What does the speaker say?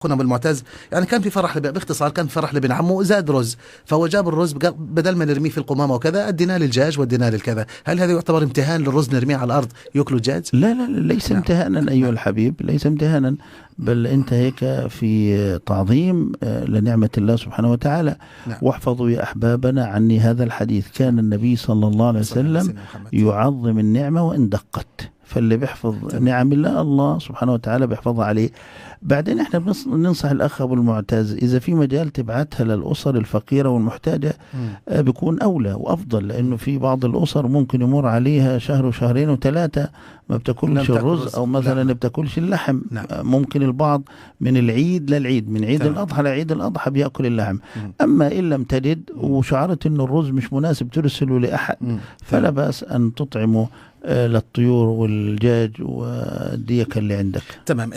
أخونا أبو المعتز، يعني كان في فرح باختصار كان في فرح لابن عمه زاد رز، فهو جاب الرز بدل ما نرميه في القمامة وكذا اديناه للدجاج وديناه للكذا. هل هذا يعتبر امتهان للرز نرميه على الأرض يأكله الدجاج؟ لا لا لا، ليس امتهانا أيها الحبيب، ليس امتهانا، بل أنت هيك في تعظيم لنعمة الله سبحانه وتعالى. واحفظوا يا أحبابنا عني هذا الحديث، كان النبي صلى الله عليه وسلم يعظم النعمة وإن دقت، فاللي بيحفظ نعم الله سبحانه وتعالى بيحفظها عليه. بعدين احنا ننصح الأخ أبو المعتز إذا في مجال تبعتها للأسر الفقيرة والمحتاجة بيكون أولى وأفضل، لأنه في بعض الأسر ممكن يمر عليها شهر وشهرين وثلاثة ما بتاكلش الرز أو مثلا بتاكلش اللحم. ممكن البعض من العيد للعيد، من عيد الأضحى لعيد الأضحى بيأكل اللحم. أما إن لم تجد وشعرت أن الرز مش مناسب ترسله لأحد، فلا بأس أن تطعمه للطيور والدجاج والديكة اللي عندك. تمام.